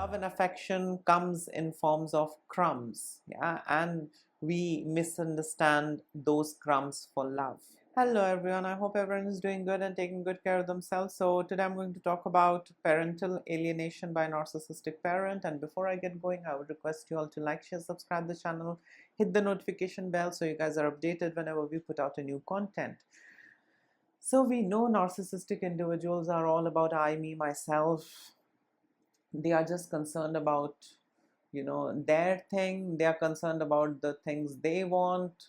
Love and affection comes in forms of crumbs, yeah, and we misunderstand those crumbs for love. Hello everyone, I hope everyone is doing good and taking good care of themselves. So today I'm going to talk about parental alienation by narcissistic parent. And before I get going, I would request you all to like, share, subscribe the channel, hit the notification bell so you guys are updated whenever we put out a new content. So we know narcissistic individuals are all about I, me, myself. They are just concerned about their thing. They are concerned about the things they want,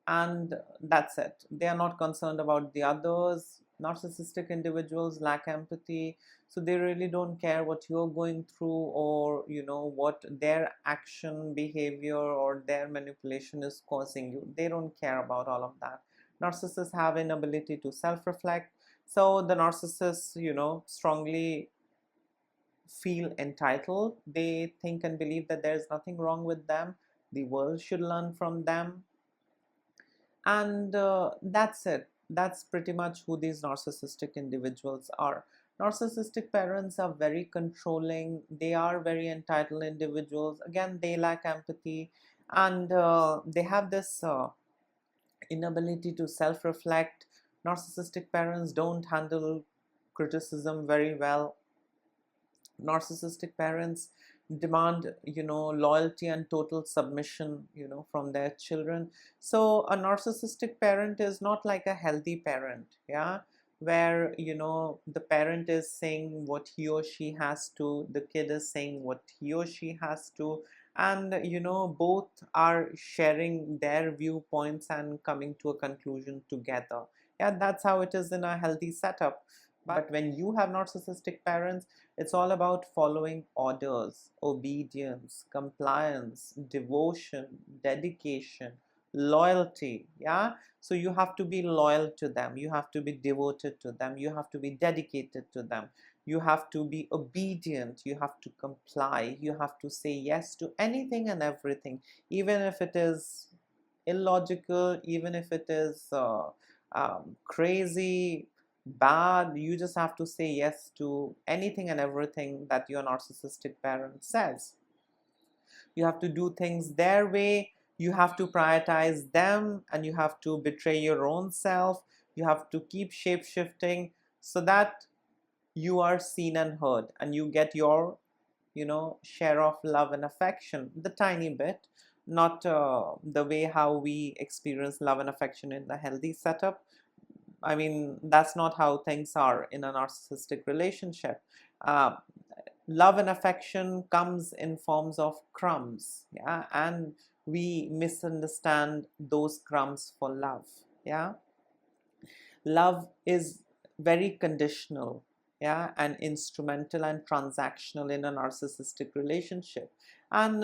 and that's it. They are not concerned about the others. Narcissistic individuals lack empathy, so they really don't care what you're going through, or what their action, behavior, or their manipulation is causing you. They don't care about all of that. Narcissists have an ability to self-reflect. So the narcissists strongly feel entitled. They think and believe that there's nothing wrong with them. The world should learn from them. And that's it. That's pretty much who these narcissistic individuals are. Narcissistic parents are very controlling. They are very entitled individuals. Again, they lack empathy, and they have this inability to self-reflect. Narcissistic parents don't handle criticism very well. Narcissistic parents demand loyalty and total submission from their children. So a narcissistic parent is not like a healthy parent, yeah, where the parent is saying what he or she has to, the kid is saying what he or she has to, and both are sharing their viewpoints and coming to a conclusion together. Yeah, that's how it is in a healthy setup. But when you have narcissistic parents, it's all about following orders, obedience, compliance, devotion, dedication, loyalty. Yeah. So you have to be loyal to them. You have to be devoted to them. You have to be dedicated to them. You have to be obedient. You have to comply. You have to say yes to anything and everything, even if it is illogical, even if it is crazy, bad. You just have to say yes to anything and everything that your narcissistic parent says. You have to do things their way. You have to prioritize them, and you have to betray your own self. You have to keep shape shifting so that you are seen and heard, and you get your share of love and affection, the tiny bit, not the way how we experience love and affection in the healthy setup. I mean, that's not how things are in a narcissistic relationship. Uh, Love and affection comes in forms of crumbs, yeah, and we misunderstand those crumbs for love, yeah. Love is very conditional, yeah, and instrumental and transactional in a narcissistic relationship. And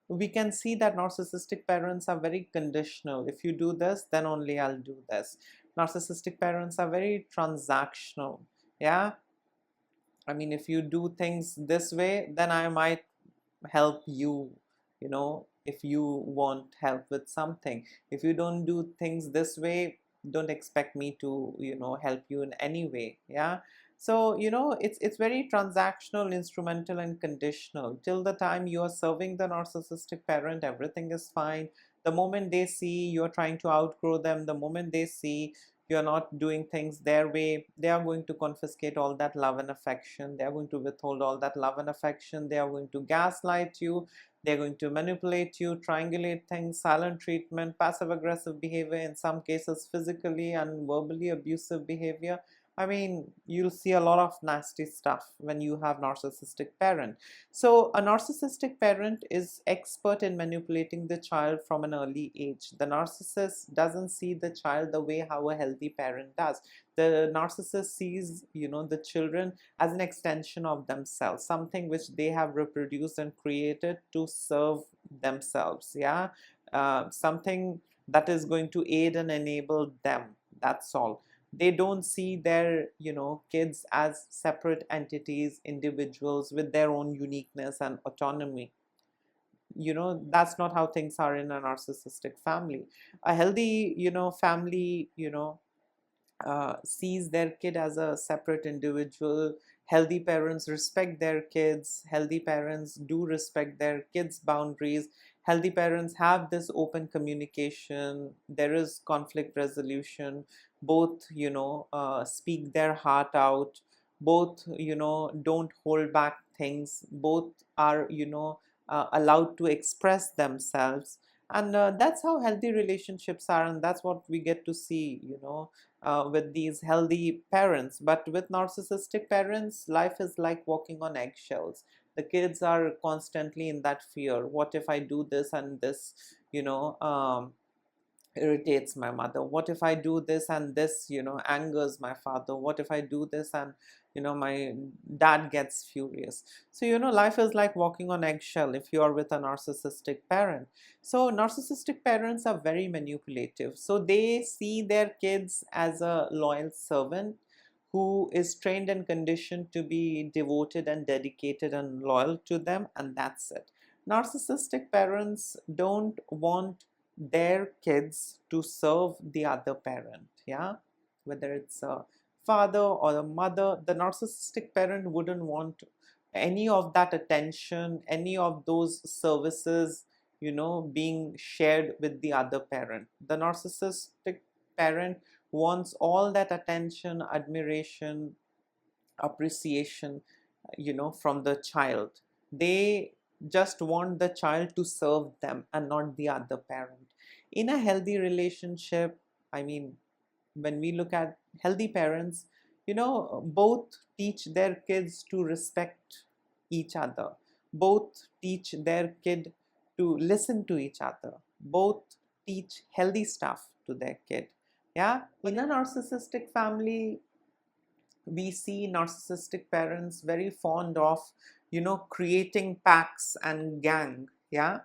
we can see that narcissistic parents are very conditional. If you do this, then only I'll do this. Narcissistic parents are very transactional, yeah. I mean, if you do things this way, then I might help you, if you want help with something. If you don't do things this way, don't expect me to, help you in any way, yeah. So, it's very transactional, instrumental, and conditional. Till the time you are serving the narcissistic parent, everything is fine. The moment they see you're trying to outgrow them, the moment they see you're not doing things their way, they are going to confiscate all that love and affection. They are going to withhold all that love and affection. They are going to gaslight you. They're going to manipulate you, triangulate things, silent treatment, passive aggressive behavior, in some cases physically and verbally abusive behavior. I mean, you'll see a lot of nasty stuff when you have narcissistic parent. So a narcissistic parent is expert in manipulating the child from an early age. The narcissist doesn't see the child the way how a healthy parent does. The narcissist sees, the children as an extension of themselves, something which they have reproduced and created to serve themselves. Yeah, something that is going to aid and enable them. That's all. They don't see their kids as separate entities, individuals with their own uniqueness and autonomy. That's not how things are in a narcissistic family. A healthy family sees their kid as a separate individual, Healthy parents respect their kids. Healthy parents do respect their kids' boundaries. Healthy parents have this open communication. There is conflict resolution. Both, speak their heart out. Both, don't hold back things. Both are, allowed to express themselves. And that's how healthy relationships are, and that's what we get to see, with these healthy parents. But with narcissistic parents, life is like walking on eggshells. The kids are constantly in that fear. What if I do this and this, irritates my mother? What if I do this and this, angers my father? What if I do this and, my dad gets furious? So, life is like walking on eggshell if you are with a narcissistic parent. So narcissistic parents are very manipulative. So they see their kids as a loyal servant who is trained and conditioned to be devoted and dedicated and loyal to them, and that's it. Narcissistic parents don't want their kids to serve the other parent, yeah, whether it's a father or a mother. The narcissistic parent wouldn't want any of that attention, any of those services, being shared with the other parent. The narcissistic parent wants all that attention, admiration, appreciation, from the child. They just want the child to serve them and not the other parent. In a healthy relationship, I mean, when we look at healthy parents, both teach their kids to respect each other. Both teach their kid to listen to each other. Both teach healthy stuff to their kid. Yeah, in a narcissistic family, we see narcissistic parents very fond of, creating packs and gang, yeah,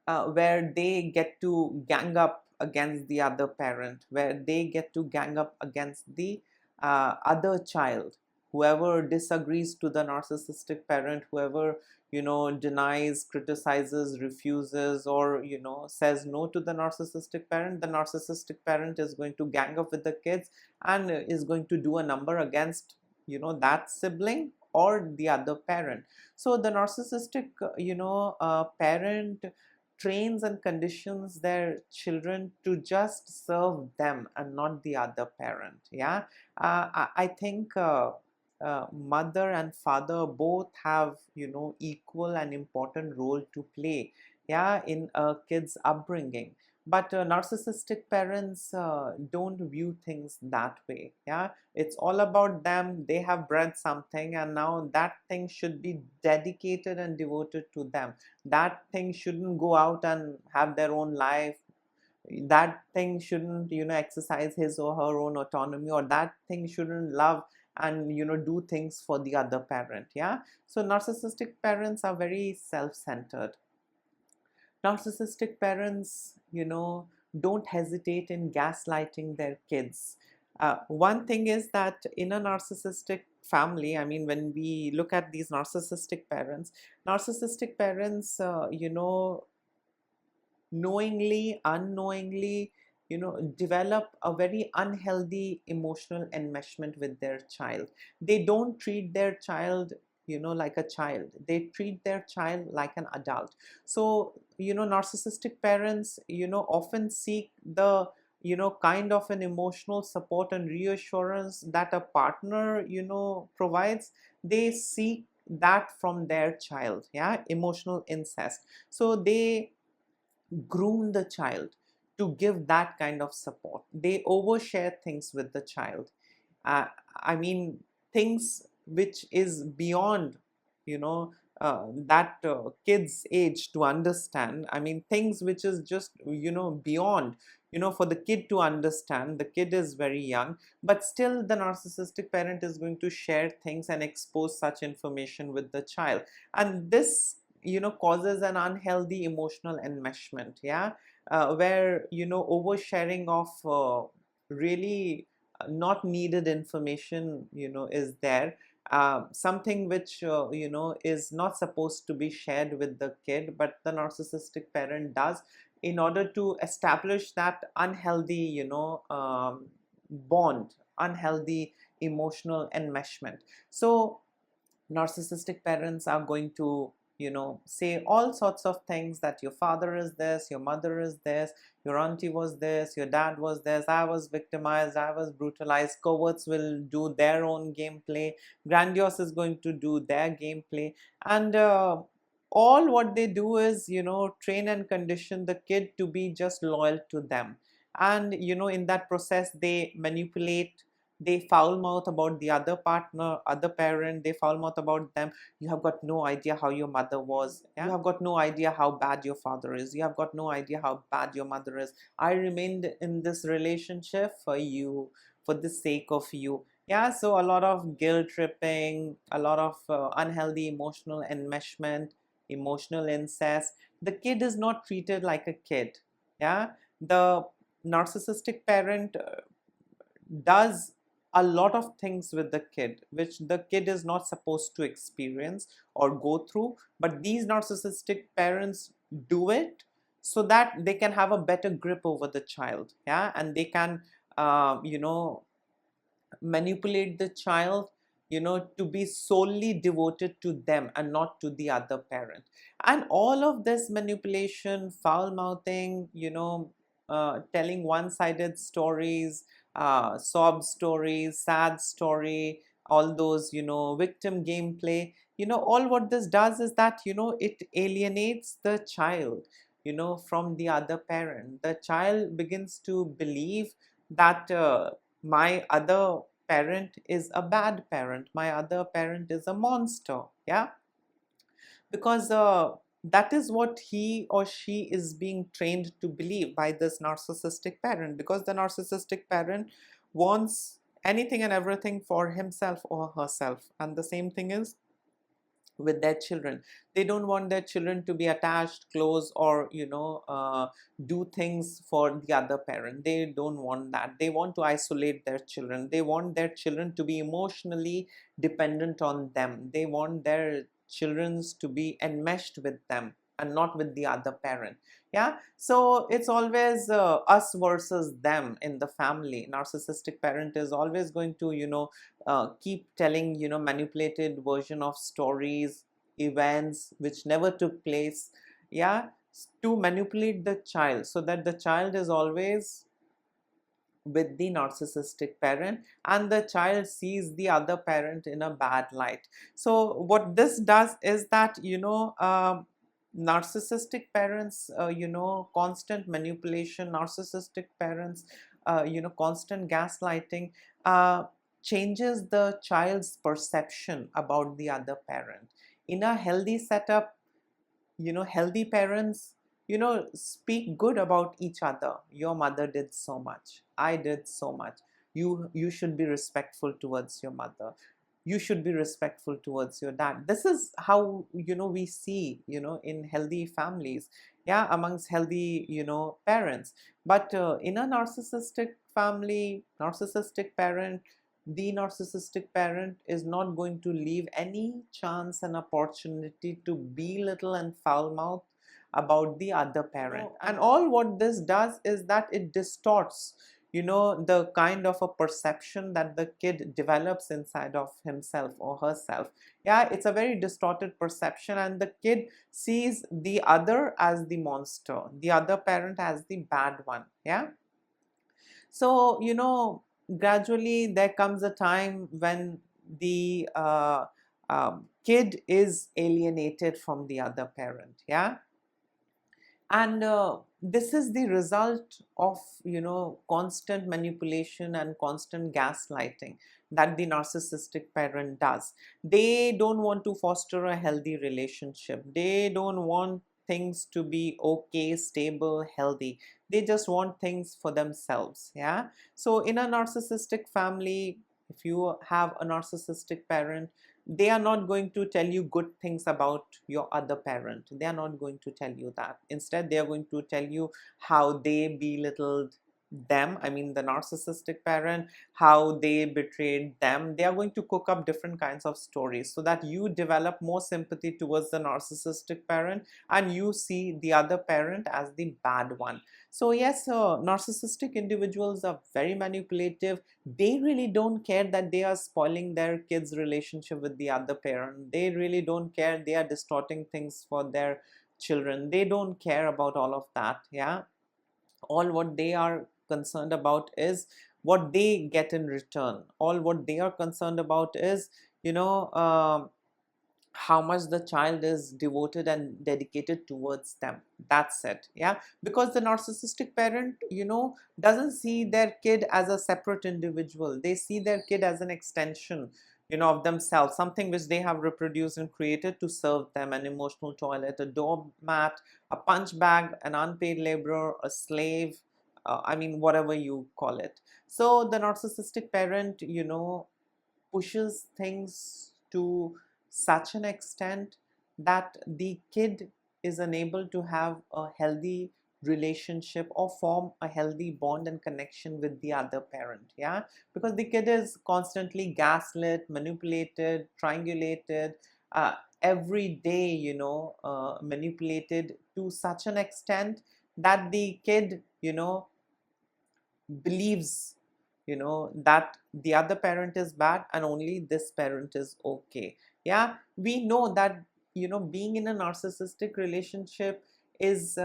where they get to gang up against the other parent, where they get to gang up against the other child, whoever disagrees to the narcissistic parent, whoever, denies, criticizes, refuses, or, says no to the narcissistic parent. The narcissistic parent is going to gang up with the kids and is going to do a number against, that sibling or the other parent. So the narcissistic, parent trains and conditions their children to just serve them and not the other parent. Yeah, I think mother and father both have, equal and important role to play, yeah, in a kid's upbringing. But narcissistic parents don't view things that way. Yeah, it's all about them. They have bred something, and now that thing should be dedicated and devoted to them. That thing shouldn't go out and have their own life. That thing shouldn't, exercise his or her own autonomy, or that thing shouldn't love and, do things for the other parent. Yeah, so narcissistic parents are very self-centered. Narcissistic parents, don't hesitate in gaslighting their kids. One thing is that in a narcissistic family, I mean, when we look at these narcissistic parents, knowingly, unknowingly, develop a very unhealthy emotional enmeshment with their child. They don't treat their child, like a child. They treat their child like an adult. So, narcissistic parents, often seek the, kind of an emotional support and reassurance that a partner, provides. They seek that from their child, yeah, emotional incest. So they groom the child to give that kind of support. They overshare things with the child. uh, I mean, things which is beyond, that kid's age to understand. I mean, things which is just, beyond, for the kid to understand. The kid is very young, but still the narcissistic parent is going to share things and expose such information with the child. And this, causes an unhealthy emotional enmeshment, yeah, where, oversharing of really not needed information, is there. Something which, is not supposed to be shared with the kid, but the narcissistic parent does, in order to establish that unhealthy, bond, unhealthy emotional enmeshment. So narcissistic parents are going to, say all sorts of things, that your father is this, your mother is this, your auntie was this, your dad was this, I was victimized, I was brutalized. Coverts will do their own gameplay, grandiose is going to do their gameplay, and all what they do is, train and condition the kid to be just loyal to them. And in that process they manipulate, they foul mouth about the other partner, other parent, they foul mouth about them. You have got no idea how your mother was. Yeah? You have got no idea how bad your father is. You have got no idea how bad your mother is. I remained in this relationship for you, for the sake of you. Yeah, so a lot of guilt tripping, a lot of unhealthy emotional enmeshment, emotional incest. The kid is not treated like a kid. Yeah, the narcissistic parent does a lot of things with the kid which the kid is not supposed to experience or go through, but these narcissistic parents do it so that they can have a better grip over the child. Yeah, and they can manipulate the child, to be solely devoted to them and not to the other parent. And all of this manipulation, foul mouthing, telling one-sided stories, sob stories, sad story, all those, victim gameplay, all what this does is that, it alienates the child, from the other parent. The child begins to believe that my other parent is a bad parent, my other parent is a monster. Yeah, because that is what he or she is being trained to believe by this narcissistic parent, because the narcissistic parent wants anything and everything for himself or herself. And the same thing is with their children. They don't want their children to be attached, close, or do things for the other parent. They don't want that. They want to isolate their children. They want their children to be emotionally dependent on them. They want their children to be enmeshed with them and not with the other parent. Yeah, so it's always us versus them in the family. Narcissistic parent is always going to keep telling manipulated version of stories, events which never took place. Yeah, to manipulate the child so that the child is always with the narcissistic parent and the child sees the other parent in a bad light. So what this does is that narcissistic parents, constant manipulation, narcissistic parents, constant gaslighting changes the child's perception about the other parent. In a healthy setup, healthy parents speak good about each other. Your mother did so much, I did so much, you should be respectful towards your mother, you should be respectful towards your dad. This is how we see in healthy families, yeah, amongst healthy parents. But in a narcissistic family, narcissistic parent, the narcissistic parent is not going to leave any chance and opportunity to belittle and foul mouth about the other parent. And all what this does is that it distorts the kind of a perception that the kid develops inside of himself or herself. Yeah, it's a very distorted perception, and the kid sees the other as the monster, the other parent as the bad one. Yeah, so gradually there comes a time when the kid is alienated from the other parent. Yeah, and this is the result of constant manipulation and constant gaslighting that the narcissistic parent does. They don't want to foster a healthy relationship. They don't want things to be okay, stable, healthy. They just want things for themselves. Yeah, so in a narcissistic family, if you have a narcissistic parent, they are not going to tell you good things about your other parent. They are not going to tell you that. Instead, they are going to tell you how they belittled them, I mean the narcissistic parent, how they betrayed them, they are going to cook up different kinds of stories so that you develop more sympathy towards the narcissistic parent and you see the other parent as the bad one. So yes, narcissistic individuals are very manipulative. They really don't care that they are spoiling their kids' relationship with the other parent. They really don't care they are distorting things for their children. They don't care about all of that. Yeah, all what they are concerned about is what they get in return. All what they are concerned about is, you know, how much the child is devoted and dedicated towards them. That's it. Yeah, because the narcissistic parent, doesn't see their kid as a separate individual. They see their kid as an extension, of themselves, something which they have reproduced and created to serve them: an emotional toilet, a doormat, a punch bag, an unpaid laborer, a slave, I mean, whatever you call it. So the narcissistic parent, pushes things to such an extent that the kid is unable to have a healthy relationship or form a healthy bond and connection with the other parent. Yeah, because the kid is constantly gaslit, manipulated, triangulated, uh, every day, manipulated to such an extent that the kid, believes, that the other parent is bad and only this parent is okay. Yeah, we know that, being in a narcissistic relationship is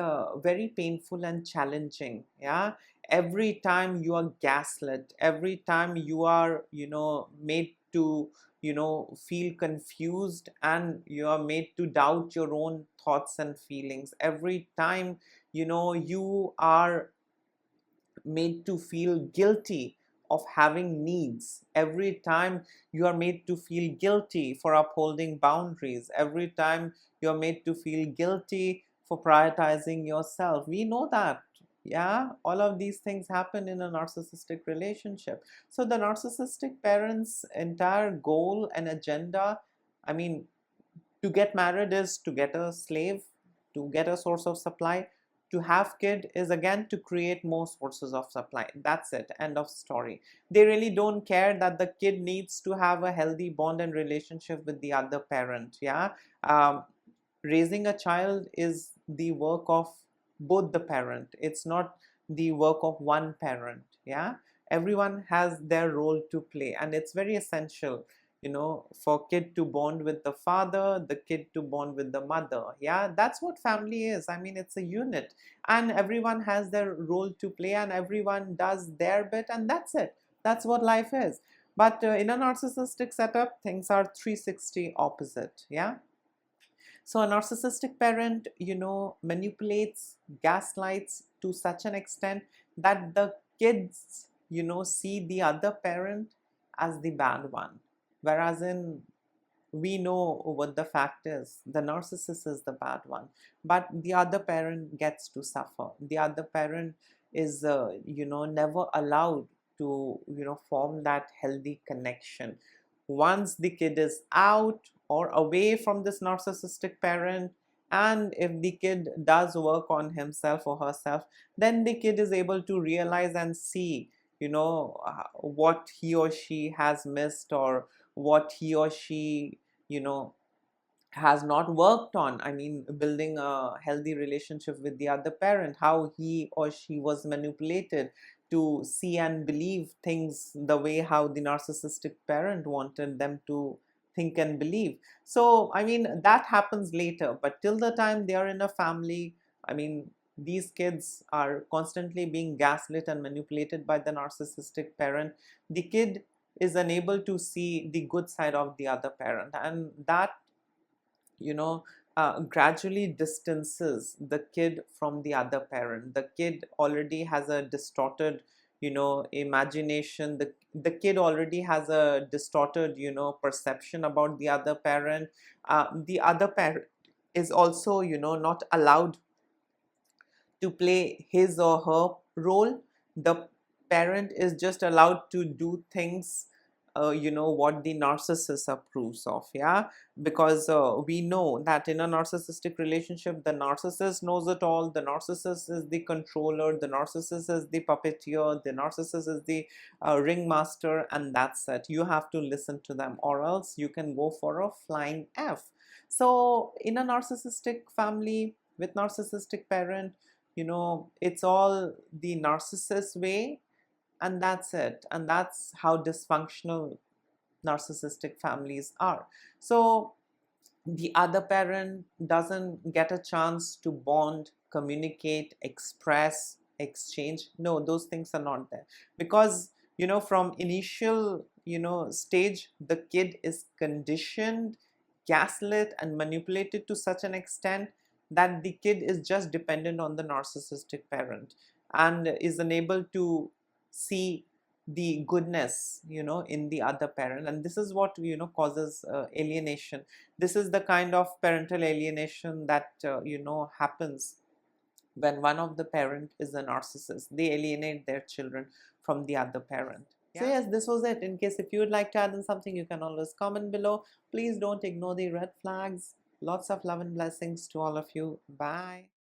very painful and challenging. Yeah, every time you are gaslit, every time you are, made to, feel confused, and you are made to doubt your own thoughts and feelings, every time, you are made to feel guilty of having needs, every time you are made to feel guilty for upholding boundaries, every time you are made to feel guilty for prioritizing yourself. We know that. Yeah, all of these things happen in a narcissistic relationship. So the narcissistic parent's entire goal and agenda, I mean, to get married is to get a slave, to get a source of supply. To have kid is again to create more sources of supply. That's it, end of story. They really don't care that the kid needs to have a healthy bond and relationship with the other parent. Yeah, raising a child is the work of both the parent. It's not the work of one parent. Yeah, everyone has their role to play, and it's very essential, for kid to bond with the father, the kid to bond with the mother. Yeah, that's what family is. I mean, it's a unit, and everyone has their role to play, and everyone does their bit, and that's it. That's what life is. But in a narcissistic setup, things are 360 opposite. Yeah. So a narcissistic parent, manipulates, gaslights to such an extent that the kids, see the other parent as the bad one. Whereas we know what the fact is: the narcissist is the bad one, but the other parent gets to suffer. The other parent is, never allowed to, form that healthy connection. Once the kid is out or away from this narcissistic parent, and if the kid does work on himself or herself, then the kid is able to realize and see, what he or she has missed, or what he or she, you know has not worked on. I mean, building a healthy relationship with the other parent, how he or she was manipulated to see and believe things the way how the narcissistic parent wanted them to think and believe. So I mean, that happens later, but till the time they are in a family, I mean, these kids are constantly being gaslit and manipulated by the narcissistic parent. The kid is unable to see the good side of the other parent, and that, you know gradually distances the kid from the other parent. The kid already has a distorted, imagination. The kid already has a distorted, perception about the other parent. The other parent is also, not allowed to play his or her role. The parent is just allowed to do things what the narcissist approves of. Yeah, because we know that in a narcissistic relationship, the narcissist knows it all. The narcissist is the controller, the narcissist is the puppeteer, the narcissist is the ringmaster, and that's it. You have to listen to them, or else you can go for a flying F. So in a narcissistic family with narcissistic parent, it's all the narcissist way, and that's it. And that's how dysfunctional narcissistic families are. So the other parent doesn't get a chance to bond, communicate, express, exchange. No, those things are not there, because from initial stage, the kid is conditioned, gaslit, and manipulated to such an extent that the kid is just dependent on the narcissistic parent and is unable to see the goodness in the other parent. And this is what causes alienation. This is the kind of parental alienation that happens when one of the parent is a narcissist. They alienate their children from the other parent. So yes, this was it. In case if you would like to add in something, you can always comment below. Please don't ignore the red flags. Lots of love and blessings to all of you. Bye.